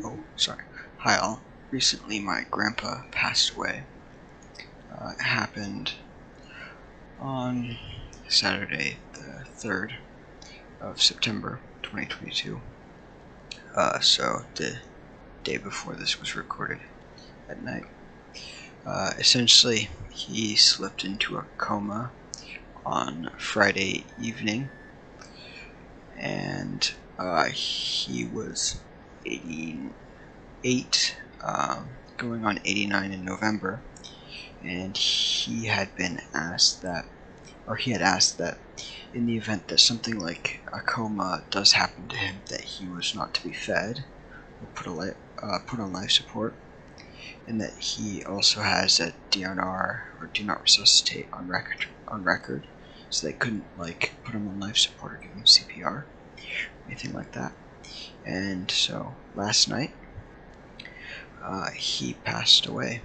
Oh, sorry. Hi all. Recently my grandpa passed away. It happened on Saturday the 3rd of September 2022. So the day before this was recorded at night. Essentially, he slipped into a coma on Friday evening, and he was 88, going on 89 in November, and he had asked that in the event that something like a coma does happen to him, that he was not to be fed or put on life support, and that he also has a DNR, or do not resuscitate, on record, so they couldn't put him on life support or give him CPR or anything like that. And so last night he passed away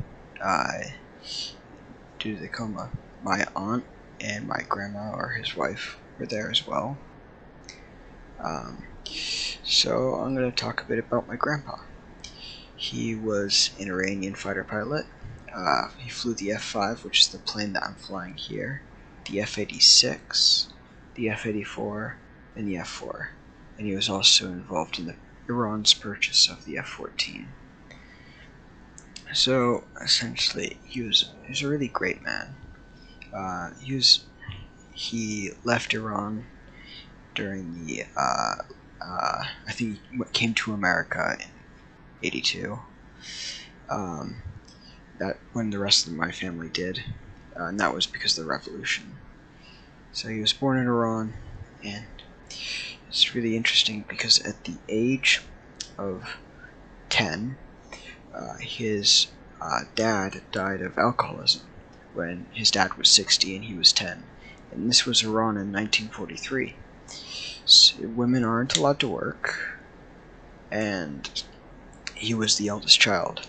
due to the coma. My aunt and my grandma, or his wife, were there as well. So I'm going to talk a bit about my grandpa. He was an Iranian fighter pilot. He flew the F-5, which is the plane that I'm flying here, the F-86, the F-84, and the F-4. And he was also involved in Iran's purchase of the F-14. So essentially, he was a really great man. He left Iran during the I think he came to America in '82. That when the rest of my family did, and that was because of the revolution. So he was born in Iran, and it's really interesting because at the age of 10, his dad died of alcoholism when his dad was 60 and he was 10. And this was Iran in 1943. So women aren't allowed to work, and he was the eldest child,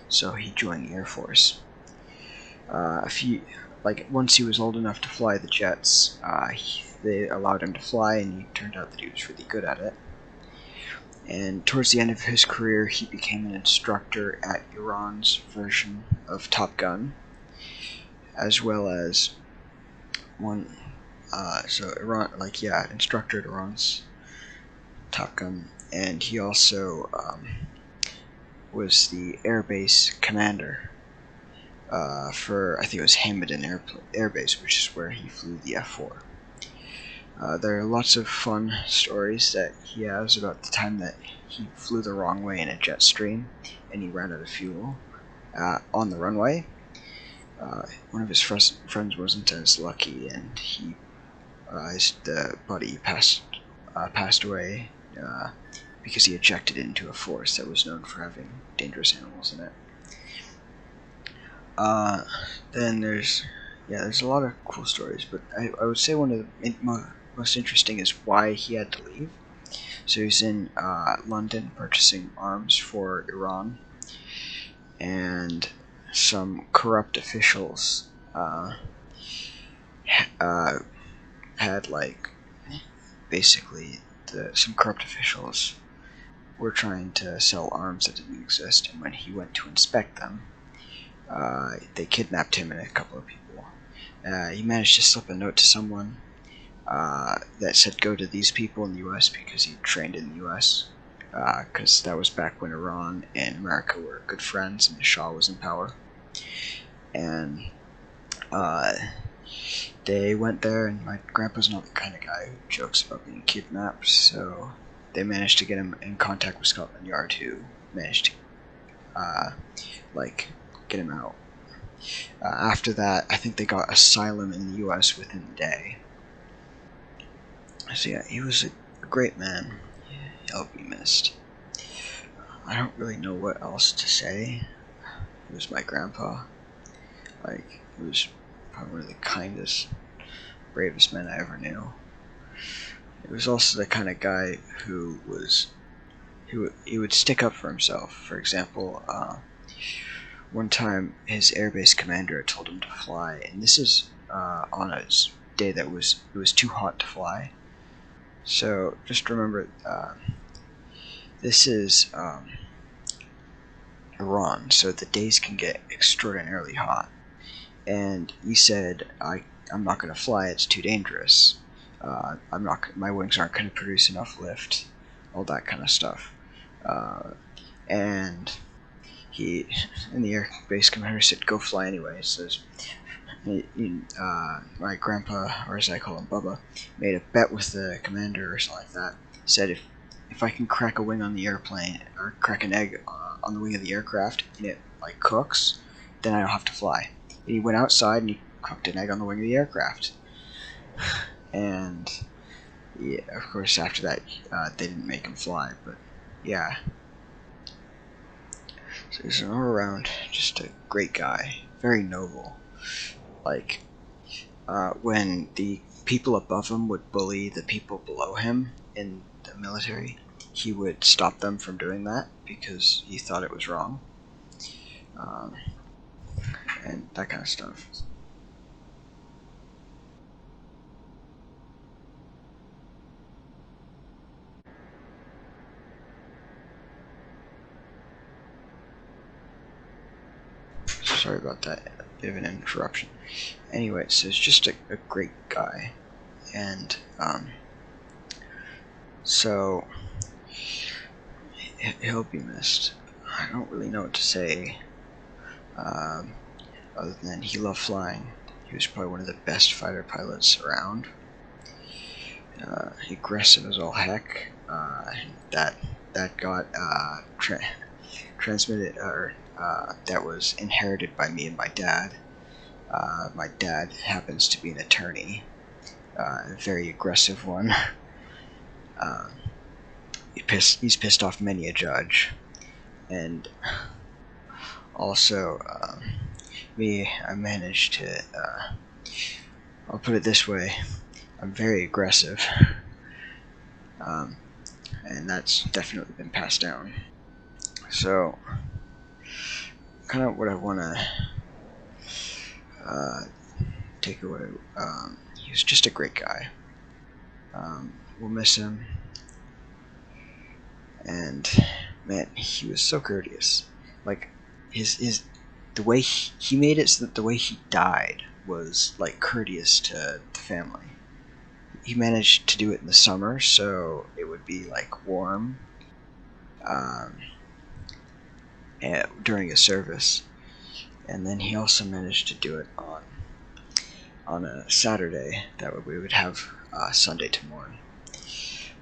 so he joined the Air Force. Once he was old enough to fly the jets, they allowed him to fly, and it turned out that he was really good at it. And towards the end of his career, he became an instructor at Iran's version of Top Gun, as well as instructor at Iran's Top Gun, and he also was the airbase commander for, I think it was Hamadan Air Base, which is where he flew the F-4. There are lots of fun stories that he has about the time that he flew the wrong way in a jet stream and he ran out of fuel on the runway. One of his friends wasn't as lucky, and the buddy passed away because he ejected into a forest that was known for having dangerous animals in it. Then there's a lot of cool stories, but I would say one of the most interesting is why he had to leave. So he's in London purchasing arms for Iran, and some corrupt officials some corrupt officials were trying to sell arms that didn't exist, and when he went to inspect them, they kidnapped him and a couple of people. He managed to slip a note to someone that said go to these people in the US, because he trained in the US, because that was back when Iran and America were good friends and the Shah was in power. And they went there, and my grandpa's not the kind of guy who jokes about being kidnapped, so they managed to get him in contact with Scotland Yard, who managed to get him out. After that, I think they got asylum in the US within a day. So yeah, he was a great man. He'll be missed. I don't really know what else to say. He was my grandpa. He was probably one of the kindest, bravest men I ever knew. He was also the kind of guy who would stick up for himself. For example, one time his airbase commander told him to fly, and this is on a day that it was too hot to fly. So just remember, this is Iran, so the days can get extraordinarily hot. And he said, I'm not going to fly, it's too dangerous. My wings aren't going to produce enough lift, all that kind of stuff. And he, and the air base commander said, go fly anyway. He says, my grandpa, or as I call him, Bubba, made a bet with the commander or something like that. He said, if I can crack a wing on the airplane, or crack an egg on the wing of the aircraft, and it like cooks, then I don't have to fly. And he went outside and he cooked an egg on the wing of the aircraft. And yeah, of course, after that, they didn't make him fly. But yeah, so he's all around just a great guy, very noble. Like when the people above him would bully the people below him in the military, he would stop them from doing that because he thought it was wrong, and that kind of stuff. Sorry about that, bit of an interruption. Anyway, so it's just a great guy, and so he'll be missed. I don't really know what to say, other than he loved flying. He was probably one of the best fighter pilots around. Aggressive as all heck. That got transmitted, or that was inherited by me and my dad. My dad happens to be an attorney, a very aggressive one. He's pissed off many a judge, and also I managed to. I'll put it this way: I'm very aggressive, and that's definitely been passed down. So, kind of what I want to take away. He was just a great guy. We'll miss him. And man, he was so courteous. Like the way he made it so that the way he died was like courteous to the family. He managed to do it in the summer, so it would be like warm during a service, and then he also managed to do it on a Saturday. That way we would have Sunday to mourn.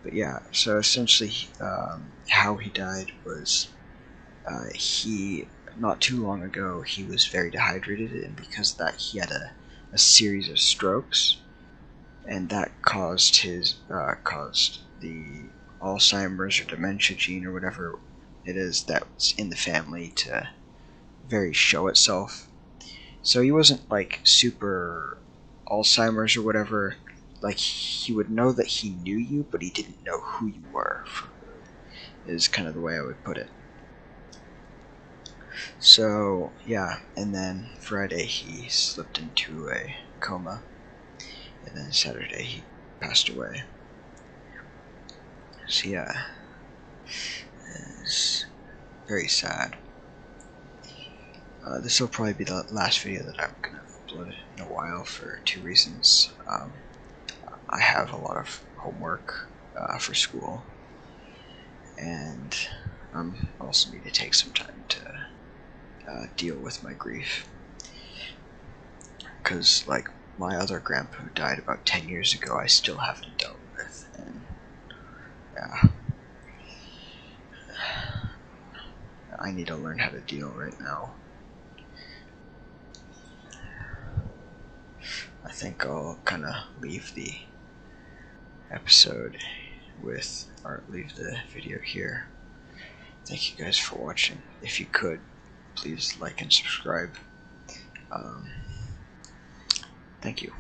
But yeah, so essentially, how he died was he not too long ago he was very dehydrated, and because of that he had a series of strokes, and that caused the Alzheimer's or dementia gene or whatever it is that's in the family to very show itself. So he wasn't like super Alzheimer's or whatever. Like he would know that he knew you, but he didn't know who you were. Is kind of the way I would put it. So yeah, and then Friday he slipped into a coma, and then Saturday he passed away. So yeah, it's very sad. This will probably be the last video that I'm gonna upload in a while for two reasons. I have a lot of homework for school, and I also need to take some time to deal with my grief, because like my other grandpa who died about 10 years ago I still haven't dealt with, and yeah, I need to learn how to deal right now. I think I'll kind of leave the episode or leave the video here. Thank you guys for watching. If you could, please like and subscribe. Thank you.